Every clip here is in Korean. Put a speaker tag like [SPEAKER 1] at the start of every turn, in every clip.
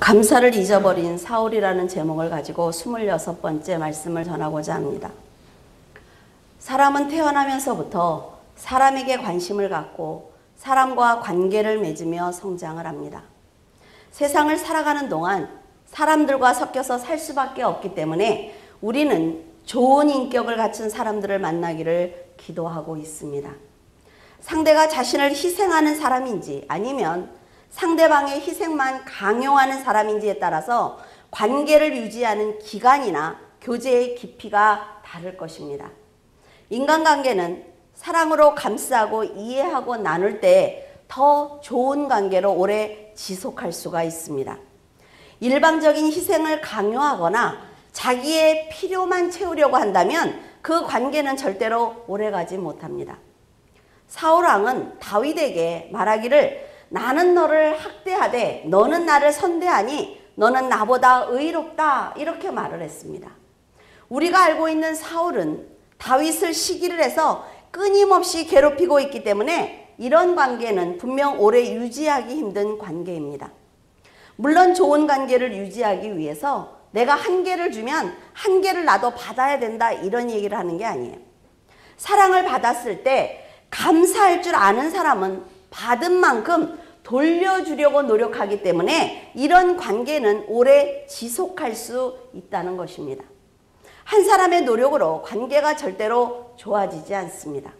[SPEAKER 1] 감사를 잊어버린 사울이라는 제목을 가지고 26번째 말씀을 전하고자 합니다. 사람은 태어나면서부터 사람에게 관심을 갖고 사람과 관계를 맺으며 성장을 합니다. 세상을 살아가는 동안 사람들과 섞여서 살 수밖에 없기 때문에 우리는 좋은 인격을 갖춘 사람들을 만나기를 기도하고 있습니다. 상대가 자신을 희생하는 사람인지 아니면 상대방의 희생만 강요하는 사람인지에 따라서 관계를 유지하는 기간이나 교제의 깊이가 다를 것입니다. 인간관계는 사랑으로 감싸고 이해하고 나눌 때 더 좋은 관계로 오래 지속할 수가 있습니다. 일방적인 희생을 강요하거나 자기의 필요만 채우려고 한다면 그 관계는 절대로 오래가지 못합니다. 사울왕은 다윗에게 말하기를 나는 너를 학대하되 너는 나를 선대하니 너는 나보다 의롭다 이렇게 말을 했습니다. 우리가 알고 있는 사울은 다윗을 시기를 해서 끊임없이 괴롭히고 있기 때문에 이런 관계는 분명 오래 유지하기 힘든 관계입니다. 물론 좋은 관계를 유지하기 위해서 내가 한계를 주면 한계를 나도 받아야 된다 이런 얘기를 하는 게 아니에요. 사랑을 받았을 때 감사할 줄 아는 사람은 받은 만큼 돌려주려고 노력하기 때문에 이런 관계는 오래 지속할 수 있다는 것입니다. 한 사람의 노력으로 관계가 절대로 좋아지지 않습니다.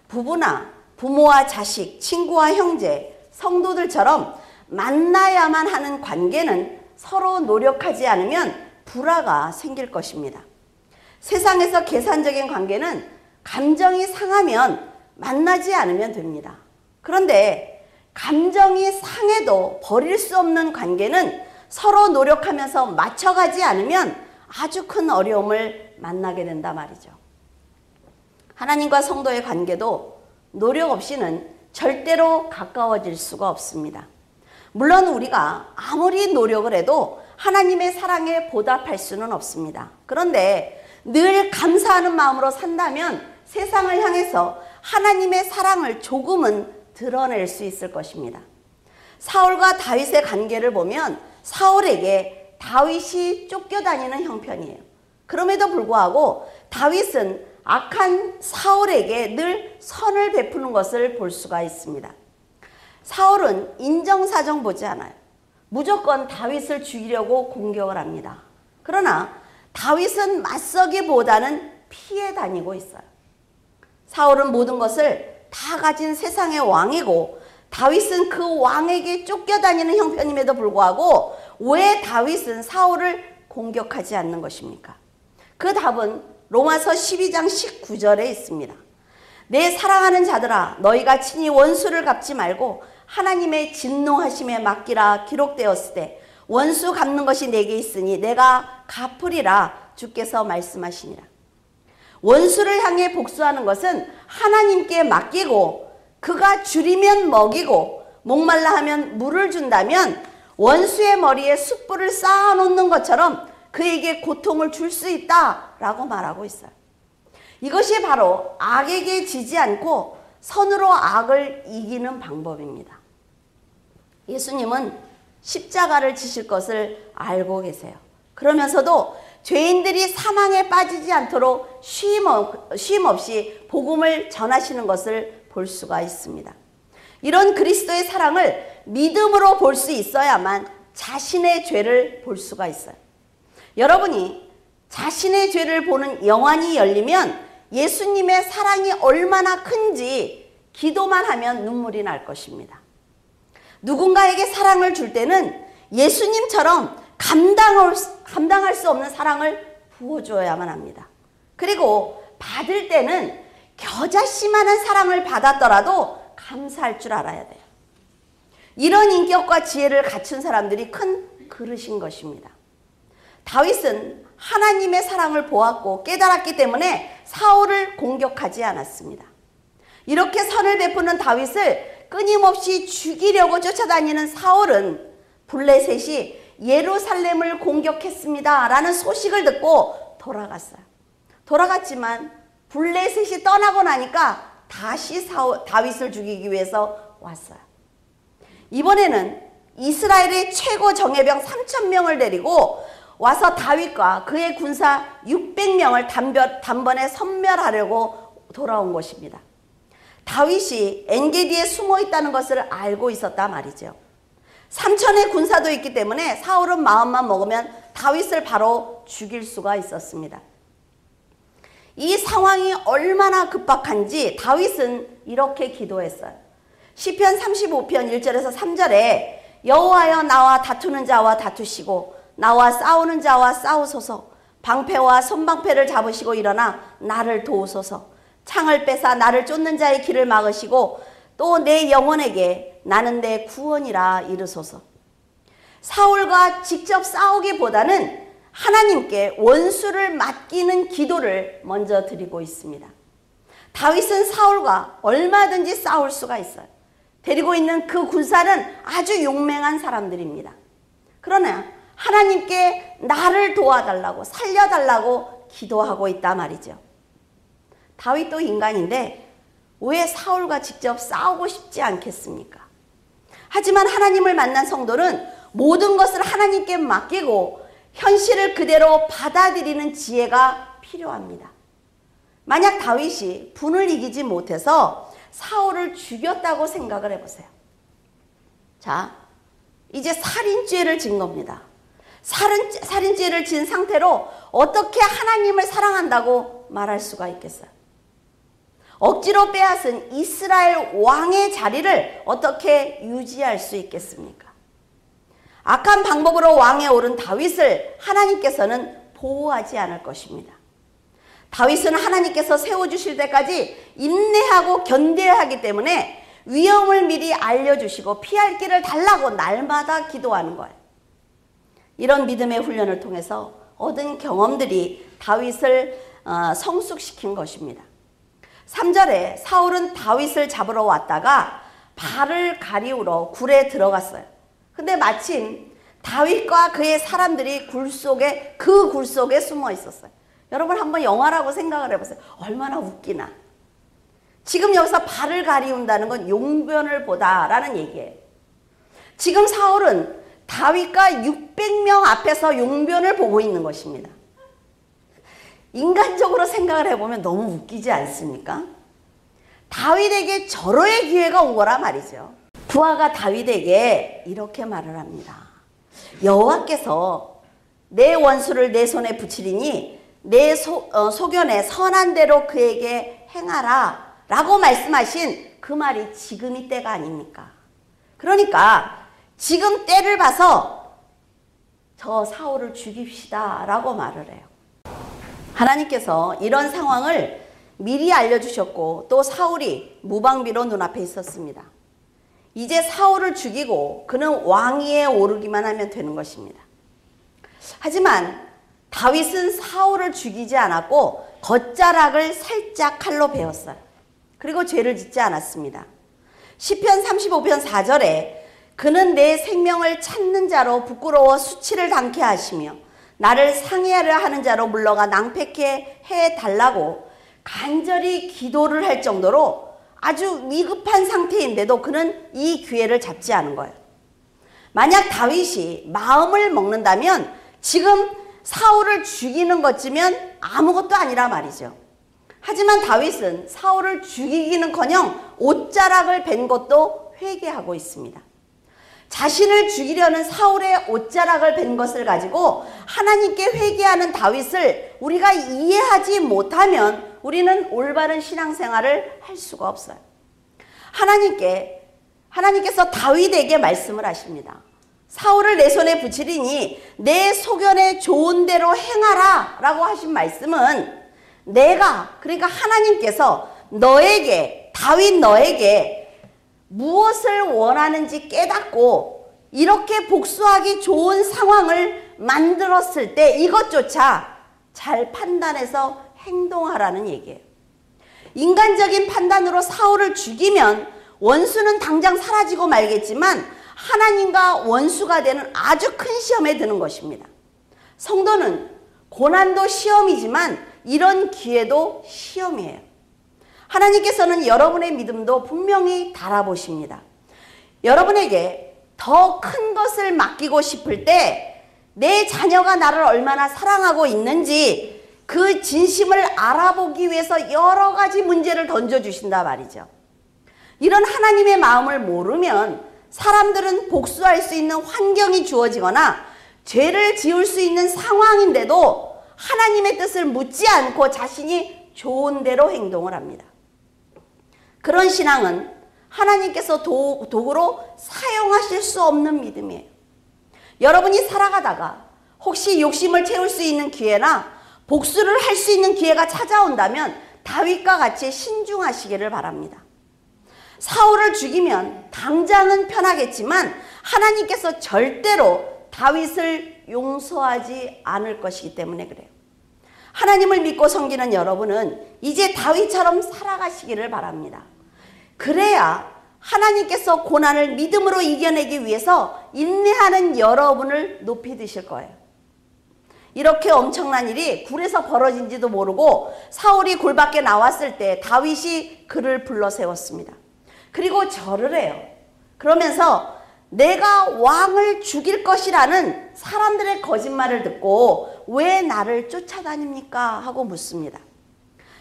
[SPEAKER 1] 부부나 부모와 자식, 친구와 형제, 성도들처럼 만나야만 하는 관계는 서로 노력하지 않으면 불화가 생길 것입니다. 세상에서 계산적인 관계는 감정이 상하면 만나지 않으면 됩니다. 그런데 감정이 상해도 버릴 수 없는 관계는 서로 노력하면서 맞춰가지 않으면 아주 큰 어려움을 만나게 된다 말이죠. 하나님과 성도의 관계도 노력 없이는 절대로 가까워질 수가 없습니다. 물론 우리가 아무리 노력을 해도 하나님의 사랑에 보답할 수는 없습니다. 그런데 늘 감사하는 마음으로 산다면 세상을 향해서 하나님의 사랑을 조금은 드러낼 수 있을 것입니다. 사울과 다윗의 관계를 보면 사울에게 다윗이 쫓겨다니는 형편이에요. 그럼에도 불구하고 다윗은 악한 사울에게 늘 선을 베푸는 것을 볼 수가 있습니다. 사울은 인정사정 보지 않아요. 무조건 다윗을 죽이려고 공격을 합니다. 그러나 다윗은 맞서기보다는 피해 다니고 있어요. 사울은 모든 것을 다 가진 세상의 왕이고 다윗은 그 왕에게 쫓겨다니는 형편임에도 불구하고 왜 다윗은 사울을 공격하지 않는 것입니까? 그 답은 로마서 12장 19절에 있습니다. 내 사랑하는 자들아 너희가 친히 원수를 갚지 말고 하나님의 진노하심에 맡기라 기록되었을 때 원수 갚는 것이 내게 있으니 내가 갚으리라 주께서 말씀하시니라. 원수를 향해 복수하는 것은 하나님께 맡기고 그가 줄이면 먹이고 목말라 하면 물을 준다면 원수의 머리에 숯불을 쌓아놓는 것처럼 그에게 고통을 줄 수 있다라고 말하고 있어요. 이것이 바로 악에게 지지 않고 선으로 악을 이기는 방법입니다. 예수님은 십자가를 지실 것을 알고 계세요. 그러면서도 죄인들이 사망에 빠지지 않도록 쉼 없이 복음을 전하시는 것을 볼 수가 있습니다. 이런 그리스도의 사랑을 믿음으로 볼 수 있어야만 자신의 죄를 볼 수가 있어요. 여러분이 자신의 죄를 보는 영안이 열리면 예수님의 사랑이 얼마나 큰지 기도만 하면 눈물이 날 것입니다. 누군가에게 사랑을 줄 때는 예수님처럼 감당할 수 없는 사랑을 부어줘야만 합니다. 그리고 받을 때는 겨자씨만한 사랑을 받았더라도 감사할 줄 알아야 돼요. 이런 인격과 지혜를 갖춘 사람들이 큰 그릇인 것입니다. 다윗은 하나님의 사랑을 보았고 깨달았기 때문에 사울을 공격하지 않았습니다. 이렇게 선을 베푸는 다윗을 끊임없이 죽이려고 쫓아다니는 사울은 블레셋이 예루살렘을 공격했습니다 라는 소식을 듣고 돌아갔어요. 돌아갔지만 블레셋이 떠나고 나니까 다시 다윗을 죽이기 위해서 왔어요. 이번에는 이스라엘의 최고 정예병 3,000명을 데리고 와서 다윗과 그의 군사 600명을 단번에 섬멸하려고 돌아온 것입니다. 다윗이 엔게디에 숨어 있다는 것을 알고 있었다 말이죠. 3,000의 군사도 있기 때문에 사울은 마음만 먹으면 다윗을 바로 죽일 수가 있었습니다. 이 상황이 얼마나 급박한지 다윗은 이렇게 기도했어요. 시편 35편 1절에서 3절에 여호와여 나와 다투는 자와 다투시고 나와 싸우는 자와 싸우소서. 방패와 손방패를 잡으시고 일어나 나를 도우소서. 창을 빼사 나를 쫓는 자의 길을 막으시고 또 내 영혼에게 나는 내 구원이라 이르소서. 사울과 직접 싸우기보다는 하나님께 원수를 맡기는 기도를 먼저 드리고 있습니다. 다윗은 사울과 얼마든지 싸울 수가 있어요. 데리고 있는 그 군사는 아주 용맹한 사람들입니다. 그러나 하나님께 나를 도와달라고 살려달라고 기도하고 있단 말이죠. 다윗도 인간인데 왜 사울과 직접 싸우고 싶지 않겠습니까? 하지만 하나님을 만난 성도는 모든 것을 하나님께 맡기고 현실을 그대로 받아들이는 지혜가 필요합니다. 만약 다윗이 분을 이기지 못해서 사울을 죽였다고 생각을 해보세요. 자, 이제 살인죄를 진 겁니다. 살인죄를 진 상태로 어떻게 하나님을 사랑한다고 말할 수가 있겠어요? 억지로 빼앗은 이스라엘 왕의 자리를 어떻게 유지할 수 있겠습니까? 악한 방법으로 왕에 오른 다윗을 하나님께서는 보호하지 않을 것입니다. 다윗은 하나님께서 세워주실 때까지 인내하고 견뎌야 하기 때문에 위험을 미리 알려주시고 피할 길을 달라고 날마다 기도하는 거예요. 이런 믿음의 훈련을 통해서 얻은 경험들이 다윗을 성숙시킨 것입니다. 3절에 사울은 다윗을 잡으러 왔다가 발을 가리우러 굴에 들어갔어요. 근데 마침 다윗과 그의 사람들이 굴 속에 숨어 있었어요. 여러분 한번 영화라고 생각을 해보세요. 얼마나 웃기나. 지금 여기서 발을 가리운다는 건 용변을 보다라는 얘기예요. 지금 사울은 다윗과 600명 앞에서 용변을 보고 있는 것입니다. 인간적으로 생각을 해보면 너무 웃기지 않습니까? 다윗에게 절호의 기회가 온 거란 말이죠. 부하가 다윗에게 이렇게 말을 합니다. 여호와께서 내 원수를 내 손에 붙이리니 내 소견에 선한 대로 그에게 행하라 라고 말씀하신 그 말이 지금이 때가 아닙니까? 그러니까 지금 때를 봐서 저 사울을 죽입시다 라고 말을 해요. 하나님께서 이런 상황을 미리 알려주셨고 또 사울이 무방비로 눈앞에 있었습니다. 이제 사울을 죽이고 그는 왕위에 오르기만 하면 되는 것입니다. 하지만 다윗은 사울을 죽이지 않았고 겉자락을 살짝 칼로 베었어요. 그리고 죄를 짓지 않았습니다. 시편 35편 4절에 그는 내 생명을 찾는 자로 부끄러워 수치를 당케 하시며 나를 상해하려 하는 자로 물러가 낭패케 해달라고 간절히 기도를 할 정도로 아주 위급한 상태인데도 그는 이 기회를 잡지 않은 거예요. 만약 다윗이 마음을 먹는다면 지금 사울을 죽이는 것쯤은 아무것도 아니라 말이죠. 하지만 다윗은 사울을 죽이기는커녕 옷자락을 벤 것도 회개하고 있습니다. 자신을 죽이려는 사울의 옷자락을 벤 것을 가지고 하나님께 회개하는 다윗을 우리가 이해하지 못하면 우리는 올바른 신앙생활을 할 수가 없어요. 하나님께서 다윗에게 말씀을 하십니다. 사울을 내 손에 붙이리니 내 소견에 좋은 대로 행하라 라고 하신 말씀은 그러니까 하나님께서 다윗 너에게 무엇을 원하는지 깨닫고 이렇게 복수하기 좋은 상황을 만들었을 때 이것조차 잘 판단해서 행동하라는 얘기예요. 인간적인 판단으로 사울을 죽이면 원수는 당장 사라지고 말겠지만 하나님과 원수가 되는 아주 큰 시험에 드는 것입니다. 성도는 고난도 시험이지만 이런 기회도 시험이에요. 하나님께서는 여러분의 믿음도 분명히 달아보십니다. 여러분에게 더 큰 것을 맡기고 싶을 때 내 자녀가 나를 얼마나 사랑하고 있는지 그 진심을 알아보기 위해서 여러 가지 문제를 던져주신다 말이죠. 이런 하나님의 마음을 모르면 사람들은 복수할 수 있는 환경이 주어지거나 죄를 지을 수 있는 상황인데도 하나님의 뜻을 묻지 않고 자신이 좋은 대로 행동을 합니다. 그런 신앙은 하나님께서 도구로 사용하실 수 없는 믿음이에요. 여러분이 살아가다가 혹시 욕심을 채울 수 있는 기회나 복수를 할 수 있는 기회가 찾아온다면 다윗과 같이 신중하시기를 바랍니다. 사울을 죽이면 당장은 편하겠지만 하나님께서 절대로 다윗을 용서하지 않을 것이기 때문에 그래요. 하나님을 믿고 섬기는 여러분은 이제 다윗처럼 살아가시기를 바랍니다. 그래야 하나님께서 고난을 믿음으로 이겨내기 위해서 인내하는 여러분을 높이 드실 거예요. 이렇게 엄청난 일이 굴에서 벌어진지도 모르고 사울이 굴 밖에 나왔을 때 다윗이 그를 불러 세웠습니다. 그리고 절을 해요. 그러면서 내가 왕을 죽일 것이라는 사람들의 거짓말을 듣고 왜 나를 쫓아다닙니까? 하고 묻습니다.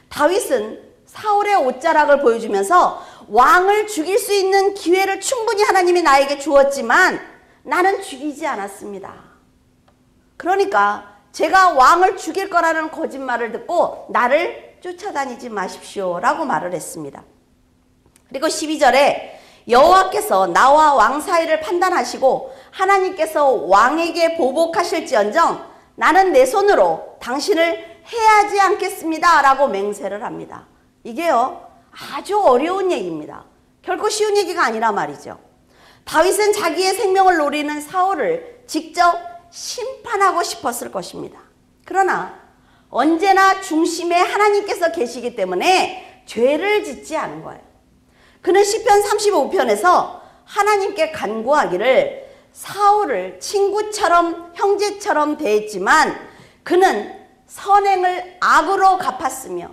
[SPEAKER 1] 다윗은 사울의 옷자락을 보여주면서 왕을 죽일 수 있는 기회를 충분히 하나님이 나에게 주었지만 나는 죽이지 않았습니다. 그러니까 제가 왕을 죽일 거라는 거짓말을 듣고 나를 쫓아다니지 마십시오 라고 말을 했습니다. 그리고 12절에 여호와께서 나와 왕 사이를 판단하시고 하나님께서 왕에게 보복하실지언정 나는 내 손으로 당신을 해하지 않겠습니다 라고 맹세를 합니다. 이게요 아주 어려운 얘기입니다. 결코 쉬운 얘기가 아니라 말이죠. 다윗은 자기의 생명을 노리는 사울을 직접 심판하고 싶었을 것입니다. 그러나 언제나 중심에 하나님께서 계시기 때문에 죄를 짓지 않은 거예요. 그는 시편 35편에서 하나님께 간구하기를 사울을 친구처럼 형제처럼 대했지만 그는 선행을 악으로 갚았으며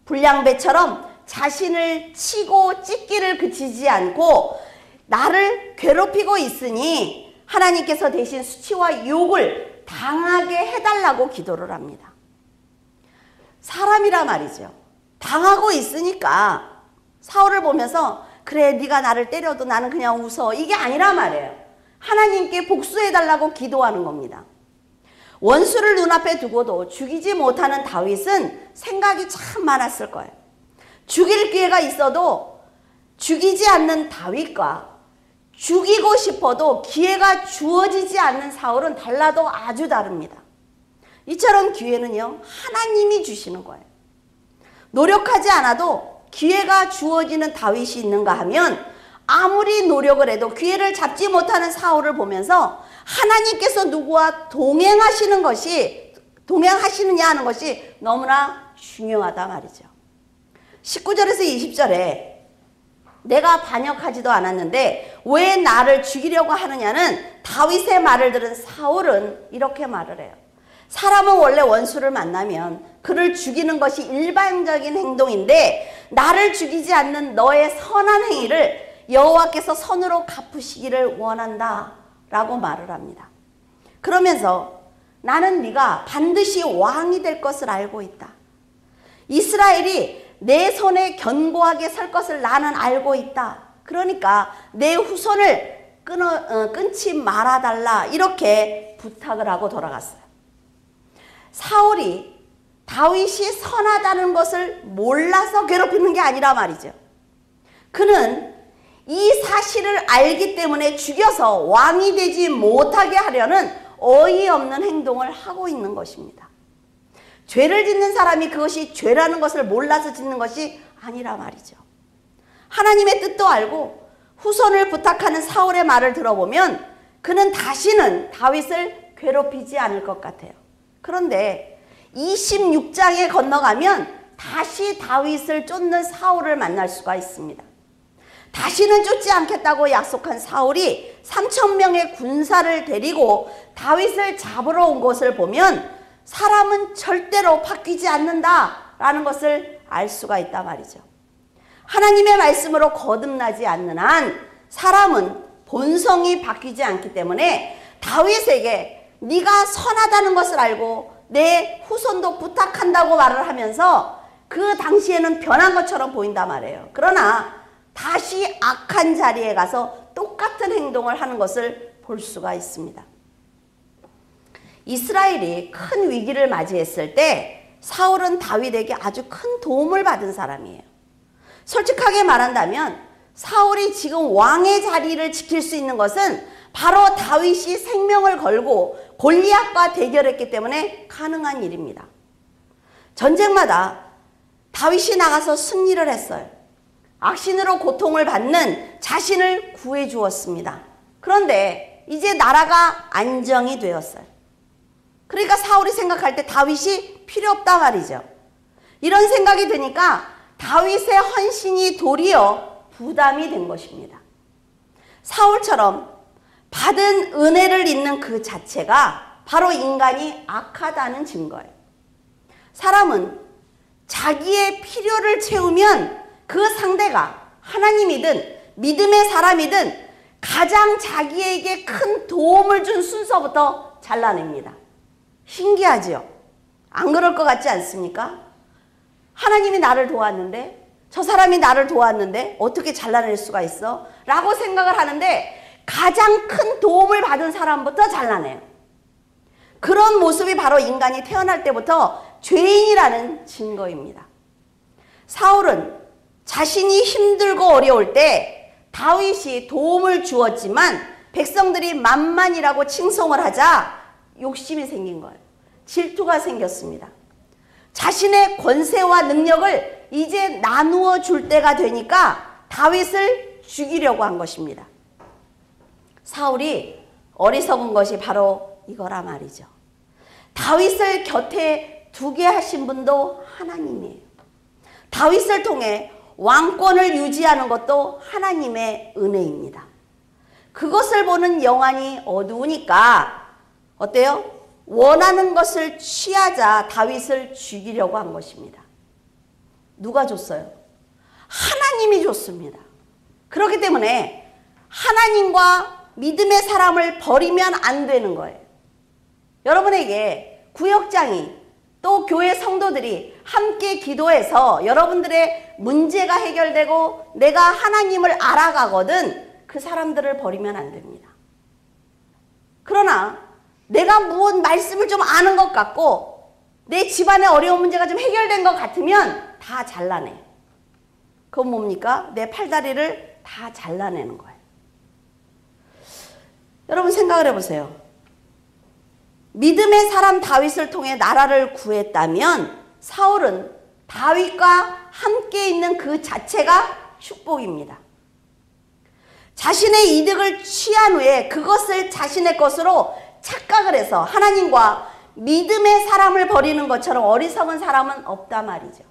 [SPEAKER 1] 불량배처럼 자신을 치고 찢기를 그치지 않고 나를 괴롭히고 있으니 하나님께서 대신 수치와 욕을 당하게 해달라고 기도를 합니다. 사람이라 말이죠. 당하고 있으니까 사울을 보면서 그래 네가 나를 때려도 나는 그냥 웃어 이게 아니라 말이에요. 하나님께 복수해달라고 기도하는 겁니다. 원수를 눈앞에 두고도 죽이지 못하는 다윗은 생각이 참 많았을 거예요. 죽일 기회가 있어도 죽이지 않는 다윗과 죽이고 싶어도 기회가 주어지지 않는 사울은 달라도 아주 다릅니다. 이처럼 기회는요 하나님이 주시는 거예요. 노력하지 않아도 기회가 주어지는 다윗이 있는가 하면 아무리 노력을 해도 기회를 잡지 못하는 사울을 보면서 하나님께서 누구와 동행하시느냐 하는 것이 너무나 중요하다 말이죠. 19절에서 20절에 내가 반역하지도 않았는데 왜 나를 죽이려고 하느냐는 다윗의 말을 들은 사울은 이렇게 말을 해요. 사람은 원래 원수를 만나면 그를 죽이는 것이 일반적인 행동인데 나를 죽이지 않는 너의 선한 행위를 여호와께서 선으로 갚으시기를 원한다 라고 말을 합니다. 그러면서 나는 네가 반드시 왕이 될 것을 알고 있다. 이스라엘이 내 손에 견고하게 설 것을 나는 알고 있다. 그러니까 내 후손을 끊지 말아달라 이렇게 부탁을 하고 돌아갔어요. 사울이 다윗이 선하다는 것을 몰라서 괴롭히는 게 아니라 말이죠. 그는 이 사실을 알기 때문에 죽여서 왕이 되지 못하게 하려는 어이없는 행동을 하고 있는 것입니다. 죄를 짓는 사람이 그것이 죄라는 것을 몰라서 짓는 것이 아니라 말이죠. 하나님의 뜻도 알고 후손을 부탁하는 사울의 말을 들어보면 그는 다시는 다윗을 괴롭히지 않을 것 같아요. 그런데 26장에 건너가면 다시 다윗을 쫓는 사울을 만날 수가 있습니다. 다시는 쫓지 않겠다고 약속한 사울이 3,000명의 군사를 데리고 다윗을 잡으러 온 것을 보면 사람은 절대로 바뀌지 않는다라는 것을 알 수가 있단 말이죠. 하나님의 말씀으로 거듭나지 않는 한 사람은 본성이 바뀌지 않기 때문에 다윗에게 네가 선하다는 것을 알고 내 후손도 부탁한다고 말을 하면서 그 당시에는 변한 것처럼 보인단 말이에요. 그러나 다시 악한 자리에 가서 똑같은 행동을 하는 것을 볼 수가 있습니다. 이스라엘이 큰 위기를 맞이했을 때 사울은 다윗에게 아주 큰 도움을 받은 사람이에요. 솔직하게 말한다면 사울이 지금 왕의 자리를 지킬 수 있는 것은 바로 다윗이 생명을 걸고 골리앗과 대결했기 때문에 가능한 일입니다. 전쟁마다 다윗이 나가서 승리를 했어요. 악신으로 고통을 받는 자신을 구해 주었습니다. 그런데 이제 나라가 안정이 되었어요. 그러니까 사울이 생각할 때 다윗이 필요 없다 말이죠. 이런 생각이 드니까 다윗의 헌신이 도리어 부담이 된 것입니다. 사울처럼 받은 은혜를 잊는 그 자체가 바로 인간이 악하다는 증거예요. 사람은 자기의 필요를 채우면 그 상대가 하나님이든 믿음의 사람이든 가장 자기에게 큰 도움을 준 순서부터 잘라냅니다. 신기하지요? 안 그럴 것 같지 않습니까? 하나님이 나를 도왔는데, 저 사람이 나를 도왔는데 어떻게 잘라낼 수가 있어? 라고 생각을 하는데 가장 큰 도움을 받은 사람부터 잘라내요. 그런 모습이 바로 인간이 태어날 때부터 죄인이라는 증거입니다. 사울은 자신이 힘들고 어려울 때 다윗이 도움을 주었지만 백성들이 만만이라고 칭송을 하자 욕심이 생긴 거예요. 질투가 생겼습니다. 자신의 권세와 능력을 이제 나누어 줄 때가 되니까 다윗을 죽이려고 한 것입니다. 사울이 어리석은 것이 바로 이거라 말이죠. 다윗을 곁에 두게 하신 분도 하나님이에요. 다윗을 통해 왕권을 유지하는 것도 하나님의 은혜입니다. 그것을 보는 영안이 어두우니까 어때요? 원하는 것을 취하자 다윗을 죽이려고 한 것입니다. 누가 줬어요? 하나님이 줬습니다. 그렇기 때문에 하나님과 믿음의 사람을 버리면 안 되는 거예요. 여러분에게 구역장이 또 교회 성도들이 함께 기도해서 여러분들의 문제가 해결되고 내가 하나님을 알아가거든 그 사람들을 버리면 안 됩니다. 그러나 내가 무엇 말씀을 좀 아는 것 같고 내 집안의 어려운 문제가 좀 해결된 것 같으면 다 잘라내. 그건 뭡니까? 내 팔다리를 다 잘라내는 거예요. 여러분 생각을 해보세요. 믿음의 사람 다윗을 통해 나라를 구했다면 사울은 다윗과 함께 있는 그 자체가 축복입니다. 자신의 이득을 취한 후에 그것을 자신의 것으로 착각을 해서 하나님과 믿음의 사람을 버리는 것처럼 어리석은 사람은 없단 말이죠.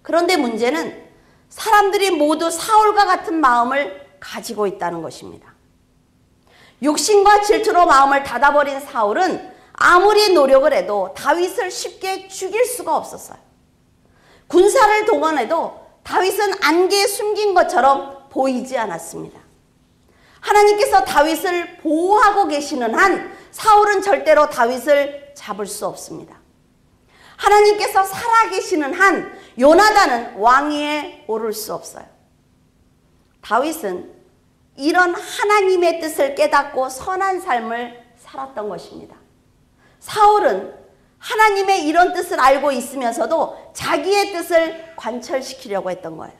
[SPEAKER 1] 그런데 문제는 사람들이 모두 사울과 같은 마음을 가지고 있다는 것입니다. 욕심과 질투로 마음을 닫아버린 사울은 아무리 노력을 해도 다윗을 쉽게 죽일 수가 없었어요. 군사를 동원해도 다윗은 안개에 숨긴 것처럼 보이지 않았습니다. 하나님께서 다윗을 보호하고 계시는 한 사울은 절대로 다윗을 잡을 수 없습니다. 하나님께서 살아계시는 한 요나단은 왕위에 오를 수 없어요. 다윗은 이런 하나님의 뜻을 깨닫고 선한 삶을 살았던 것입니다. 사울은 하나님의 이런 뜻을 알고 있으면서도 자기의 뜻을 관철시키려고 했던 거예요.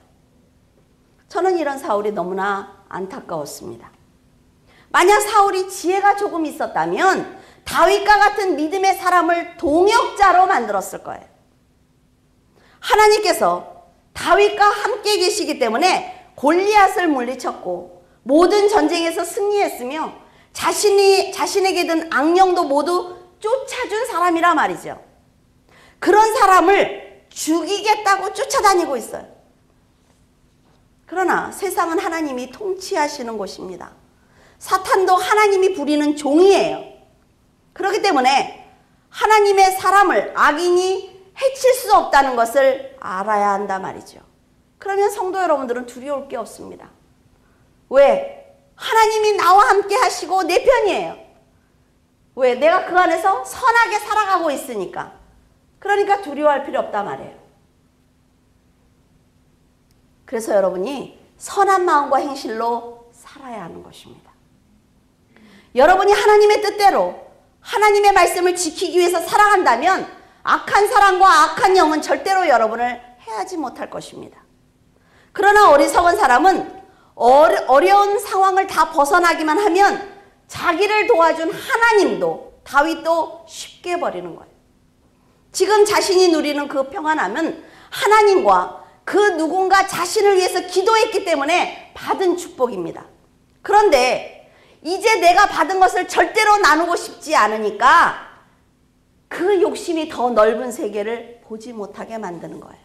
[SPEAKER 1] 저는 이런 사울이 너무나 안타까웠습니다. 만약 사울이 지혜가 조금 있었다면 다윗과 같은 믿음의 사람을 동역자로 만들었을 거예요. 하나님께서 다윗과 함께 계시기 때문에 골리앗을 물리쳤고 모든 전쟁에서 승리했으며 자신에게 든 악령도 모두 쫓아준 사람이라 말이죠. 그런 사람을 죽이겠다고 쫓아다니고 있어요. 그러나 세상은 하나님이 통치하시는 곳입니다. 사탄도 하나님이 부리는 종이에요. 그렇기 때문에 하나님의 사람을 악인이 해칠 수 없다는 것을 알아야 한단 말이죠. 그러면 성도 여러분들은 두려울 게 없습니다. 왜? 하나님이 나와 함께 하시고 내 편이에요. 왜? 내가 그 안에서 선하게 살아가고 있으니까. 그러니까 두려워할 필요 없단 말이에요. 그래서 여러분이 선한 마음과 행실로 살아야 하는 것입니다. 여러분이 하나님의 뜻대로 하나님의 말씀을 지키기 위해서 살아간다면 악한 사람과 악한 영은 절대로 여러분을 해하지 못할 것입니다. 그러나 어리석은 사람은 어려운 상황을 다 벗어나기만 하면 자기를 도와준 하나님도 다윗도 쉽게 버리는 거예요. 지금 자신이 누리는 그 평안함은 하나님과 그 누군가 자신을 위해서 기도했기 때문에 받은 축복입니다. 그런데 이제 내가 받은 것을 절대로 나누고 싶지 않으니까 그 욕심이 더 넓은 세계를 보지 못하게 만드는 거예요.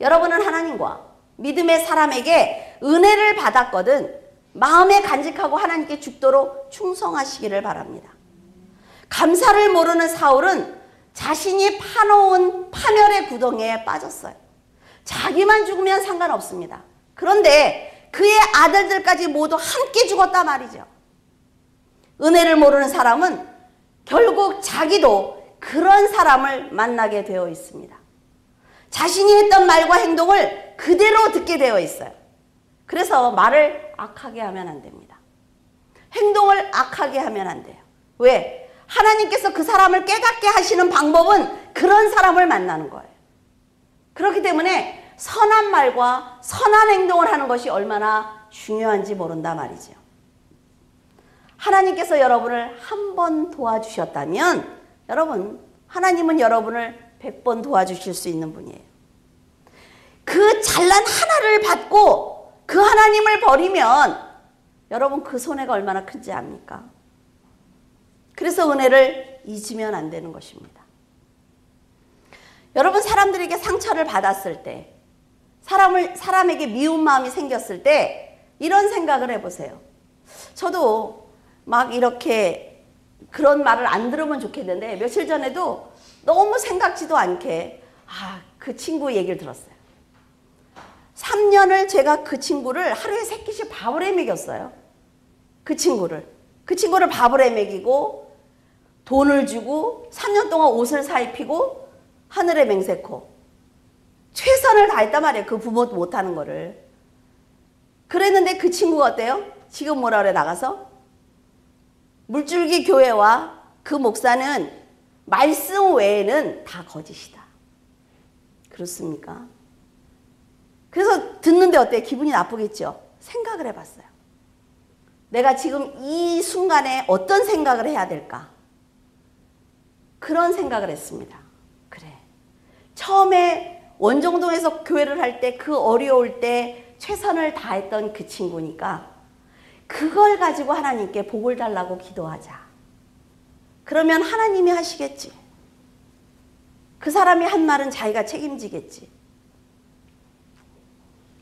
[SPEAKER 1] 여러분은 하나님과 믿음의 사람에게 은혜를 받았거든 마음에 간직하고 하나님께 죽도록 충성하시기를 바랍니다. 감사를 모르는 사울은 자신이 파놓은 파멸의 구덩이에 빠졌어요. 자기만 죽으면 상관없습니다. 그런데 그의 아들들까지 모두 함께 죽었단 말이죠. 은혜를 모르는 사람은 결국 자기도 그런 사람을 만나게 되어 있습니다. 자신이 했던 말과 행동을 그대로 듣게 되어 있어요. 그래서 말을 악하게 하면 안 됩니다. 행동을 악하게 하면 안 돼요. 왜? 하나님께서 그 사람을 깨닫게 하시는 방법은 그런 사람을 만나는 거예요. 그렇기 때문에 선한 말과 선한 행동을 하는 것이 얼마나 중요한지 모른다 말이죠. 하나님께서 여러분을 한 번 도와주셨다면 여러분, 하나님은 여러분을 100번 도와주실 수 있는 분이에요. 그 잘난 하나를 받고 그 하나님을 버리면 여러분 그 손해가 얼마나 큰지 압니까? 그래서 은혜를 잊으면 안 되는 것입니다. 여러분 사람들에게 상처를 받았을 때 사람에게 미운 마음이 생겼을 때 이런 생각을 해보세요. 저도 막 이렇게 그런 말을 안 들으면 좋겠는데 며칠 전에도 너무 생각지도 않게 그 친구 얘기를 들었어요. 3년을 제가 그 친구를 하루에 3끼씩 밥을 해 먹였어요. 그 친구를 밥을 해 먹이고 돈을 주고 3년 동안 옷을 사 입히고 하늘에 맹세코 최선을 다했단 말이에요. 그 부모 못하는 거를. 그랬는데 그 친구가 어때요? 지금 뭐라 그래 나가서? 물줄기 교회와 그 목사는 말씀 외에는 다 거짓이다. 그렇습니까? 그래서 듣는데 어때요? 기분이 나쁘겠죠? 생각을 해봤어요. 내가 지금 이 순간에 어떤 생각을 해야 될까? 그런 생각을 했습니다. 그래. 처음에 원정동에서 교회를 할 때 그 어려울 때 최선을 다했던 그 친구니까 그걸 가지고 하나님께 복을 달라고 기도하자. 그러면 하나님이 하시겠지. 그 사람이 한 말은 자기가 책임지겠지.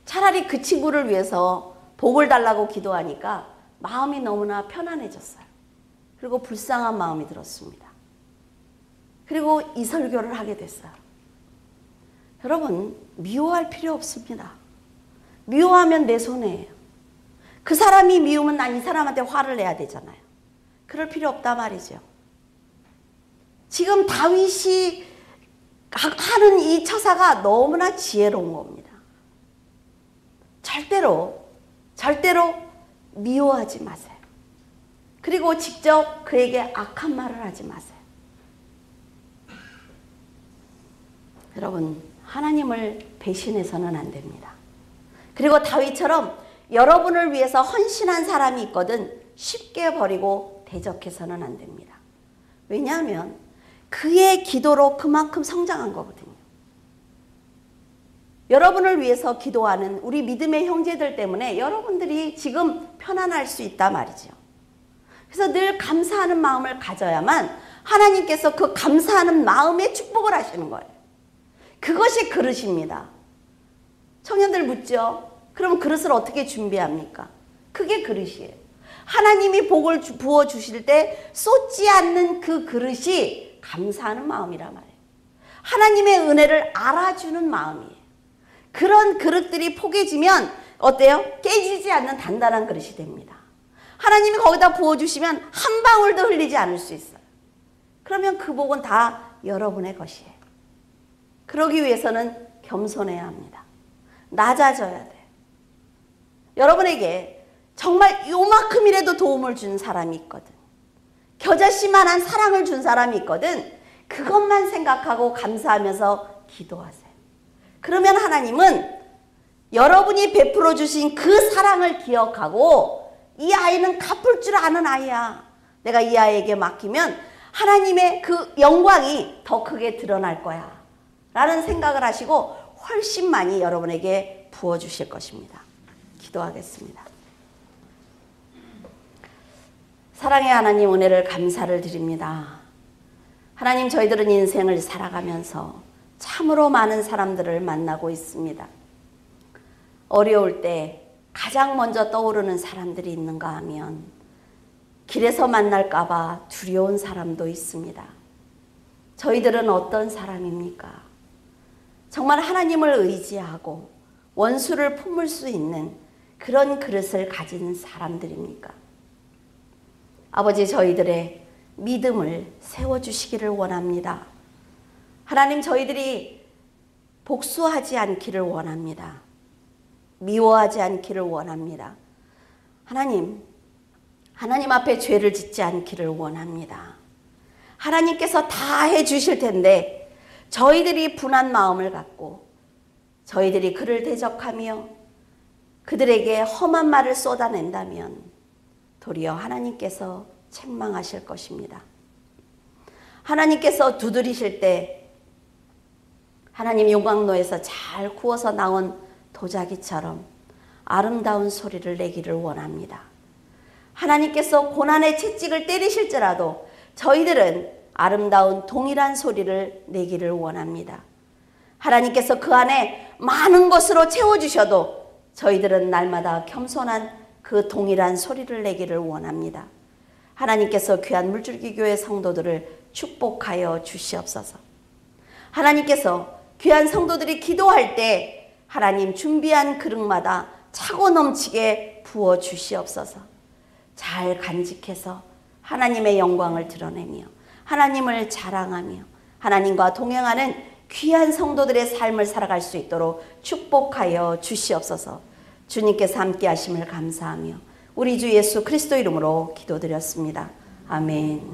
[SPEAKER 1] 차라리 그 친구를 위해서 복을 달라고 기도하니까 마음이 너무나 편안해졌어요. 그리고 불쌍한 마음이 들었습니다. 그리고 이 설교를 하게 됐어요. 여러분, 미워할 필요 없습니다. 미워하면 내 손해예요. 그 사람이 미우면 난 이 사람한테 화를 내야 되잖아요. 그럴 필요 없단 말이죠. 지금 다윗이 하는 이 처사가 너무나 지혜로운 겁니다. 절대로 미워하지 마세요. 그리고 직접 그에게 악한 말을 하지 마세요. 여러분, 하나님을 배신해서는 안 됩니다. 그리고 다윗처럼 여러분을 위해서 헌신한 사람이 있거든 쉽게 버리고 대적해서는 안 됩니다. 왜냐하면 그의 기도로 그만큼 성장한 거거든요. 여러분을 위해서 기도하는 우리 믿음의 형제들 때문에 여러분들이 지금 편안할 수 있단 말이죠. 그래서 늘 감사하는 마음을 가져야만 하나님께서 그 감사하는 마음에 축복을 하시는 거예요. 그것이 그릇입니다. 청년들 묻죠? 그럼 그릇을 어떻게 준비합니까? 그게 그릇이에요. 하나님이 복을 부어주실 때 쏟지 않는 그 그릇이 감사하는 마음이란 말이에요. 하나님의 은혜를 알아주는 마음이에요. 그런 그릇들이 포개지면 어때요? 깨지지 않는 단단한 그릇이 됩니다. 하나님이 거기다 부어주시면 한 방울도 흘리지 않을 수 있어요. 그러면 그 복은 다 여러분의 것이에요. 그러기 위해서는 겸손해야 합니다. 낮아져야 돼요. 여러분에게 정말 요만큼이라도 도움을 준 사람이 있거든. 겨자씨만한 사랑을 준 사람이 있거든. 그것만 생각하고 감사하면서 기도하세요. 그러면 하나님은 여러분이 베풀어 주신 그 사랑을 기억하고 이 아이는 갚을 줄 아는 아이야. 내가 이 아이에게 맡기면 하나님의 그 영광이 더 크게 드러날 거야. 라는 생각을 하시고 훨씬 많이 여러분에게 부어주실 것입니다. 기도하겠습니다. 사랑의 하나님, 은혜를 감사를 드립니다. 하나님, 저희들은 인생을 살아가면서 참으로 많은 사람들을 만나고 있습니다. 어려울 때 가장 먼저 떠오르는 사람들이 있는가 하면 길에서 만날까 봐 두려운 사람도 있습니다. 저희들은 어떤 사람입니까? 정말 하나님을 의지하고 원수를 품을 수 있는 그런 그릇을 가진 사람들입니까? 아버지, 저희들의 믿음을 세워주시기를 원합니다. 하나님, 저희들이 복수하지 않기를 원합니다. 미워하지 않기를 원합니다. 하나님 앞에 죄를 짓지 않기를 원합니다. 하나님께서 다 해주실 텐데 저희들이 분한 마음을 갖고 저희들이 그를 대적하며 그들에게 험한 말을 쏟아낸다면 도리어 하나님께서 책망하실 것입니다. 하나님께서 두드리실 때 하나님 용광로에서 잘 구워서 나온 도자기처럼 아름다운 소리를 내기를 원합니다. 하나님께서 고난의 채찍을 때리실지라도 저희들은 아름다운 동일한 소리를 내기를 원합니다. 하나님께서 그 안에 많은 것으로 채워주셔도 저희들은 날마다 겸손한 그 동일한 소리를 내기를 원합니다. 하나님께서 귀한 물줄기 교회 성도들을 축복하여 주시옵소서. 하나님께서 귀한 성도들이 기도할 때 하나님 준비한 그릇마다 차고 넘치게 부어 주시옵소서. 잘 간직해서 하나님의 영광을 드러내며 하나님을 자랑하며 하나님과 동행하는 귀한 성도들의 삶을 살아갈 수 있도록 축복하여 주시옵소서. 주님께서 함께 하심을 감사하며 우리 주 예수 그리스도 이름으로 기도드렸습니다. 아멘.